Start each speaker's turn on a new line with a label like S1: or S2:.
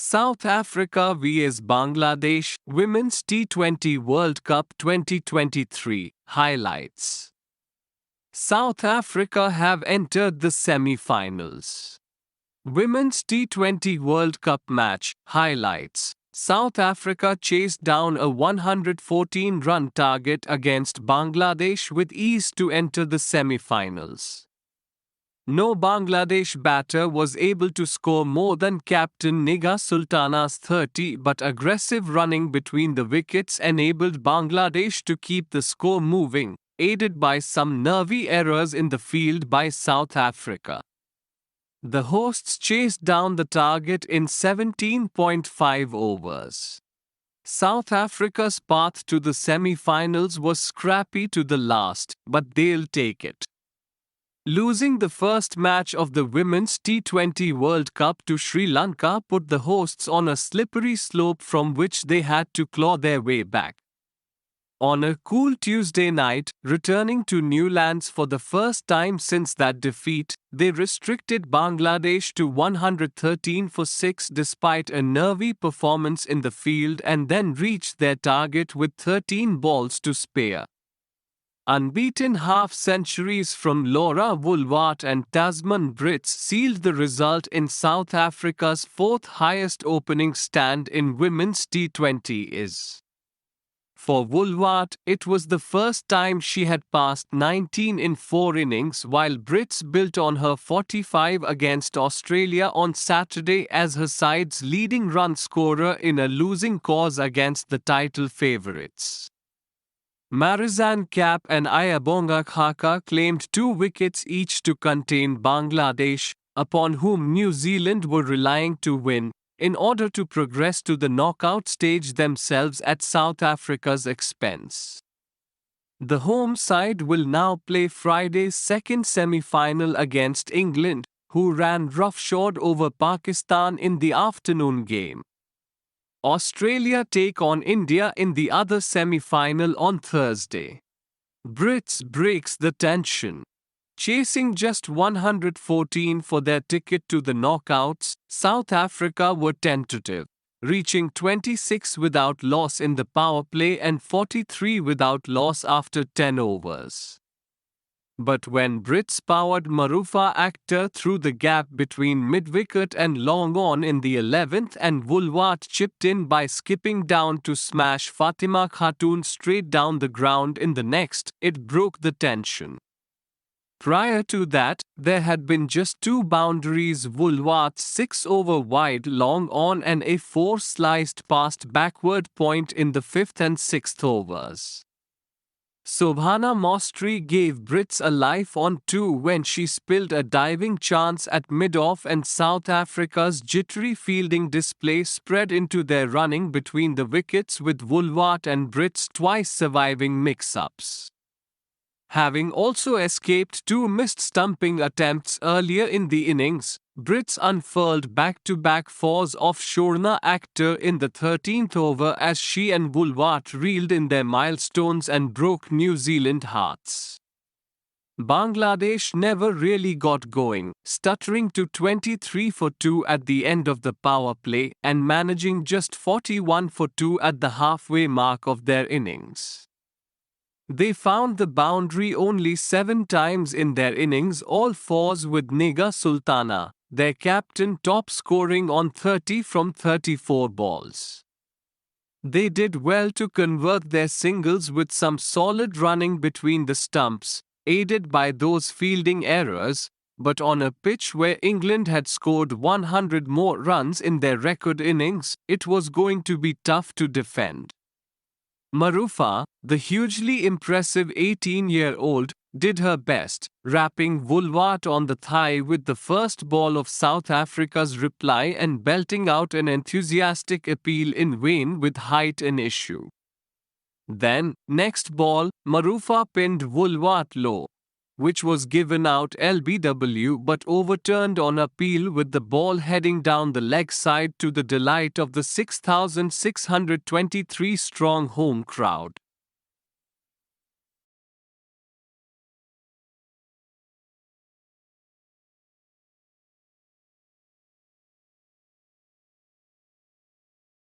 S1: South Africa vs Bangladesh Women's T20 World Cup 2023 Highlights. South Africa have entered the semi-finals. Women's T20 World Cup match highlights. South Africa chased down a 114-run target against Bangladesh with ease to enter the semi-finals. No Bangladesh batter was able to score more than captain Nigar Sultana's 30, but aggressive running between the wickets enabled Bangladesh to keep the score moving, aided by some nervy errors in the field by South Africa. The hosts chased down the target in 17.5 overs. South Africa's path to the semi-finals was scrappy to the last, but they'll take it. Losing the first match of the Women's T20 World Cup to Sri Lanka put the hosts on a slippery slope from which they had to claw their way back. On a cool Tuesday night, returning to Newlands for the first time since that defeat, they restricted Bangladesh to 113 for 6 despite a nervy performance in the field and then reached their target with 13 balls to spare. Unbeaten half-centuries from Laura Woolward and Tasman Brits sealed the result in South Africa's fourth highest opening stand in women's T20s. For Woolward, it was the first time she had passed 19 in 4 innings, while Brits built on her 45 against Australia on Saturday as her side's leading run scorer in a losing cause against the title favourites. Marizanne Kapp and Ayabonga Khaka claimed 2 wickets each to contain Bangladesh, upon whom New Zealand were relying to win, in order to progress to the knockout stage themselves at South Africa's expense. The home side will now play Friday's second semi-final against England, who ran roughshod over Pakistan in the afternoon game. Australia take on India in the other semi-final on Thursday. Brits breaks the tension. Chasing just 114 for their ticket to the knockouts, South Africa were tentative, reaching 26 without loss in the power play and 43 without loss after 10 overs. But when Brits powered Marufa Akhtar through the gap between mid-wicket and long on in the 11th and Woolward chipped in by skipping down to smash Fatima Khatun straight down the ground in the next, it broke the tension. Prior to that, there had been just 2 boundaries: Woolward's 6 over wide long on and a 4 sliced past backward point in the 5th and 6th overs. Sobhana Mostri gave Brits a life on 2 when she spilled a diving chance at mid-off, and South Africa's jittery fielding display spread into their running between the wickets, with Woolward and Brits twice surviving mix-ups. Having also escaped 2 missed stumping attempts earlier in the innings, Brits unfurled back-to-back 4s off Shorna Akhtar in the 13th over as she and Woolward reeled in their milestones and broke New Zealand hearts. Bangladesh never really got going, stuttering to 23 for 2 at the end of the power play and managing just 41 for 2 at the halfway mark of their innings. They found the boundary only 7 times in their innings, all 4s, with Nigar Sultana, their captain, top scoring on 30 from 34 balls. They did well to convert their singles with some solid running between the stumps, aided by those fielding errors, but on a pitch where England had scored 100 more runs in their record innings, it was going to be tough to defend. Marufa, the hugely impressive 18-year-old, did her best, rapping Woolward on the thigh with the first ball of South Africa's reply and belting out an enthusiastic appeal in vain with height an issue. Then, next ball, Marufa pinned Woolward low, which was given out LBW but overturned on appeal, with the ball heading down the leg side to the delight of the 6,623-strong home crowd.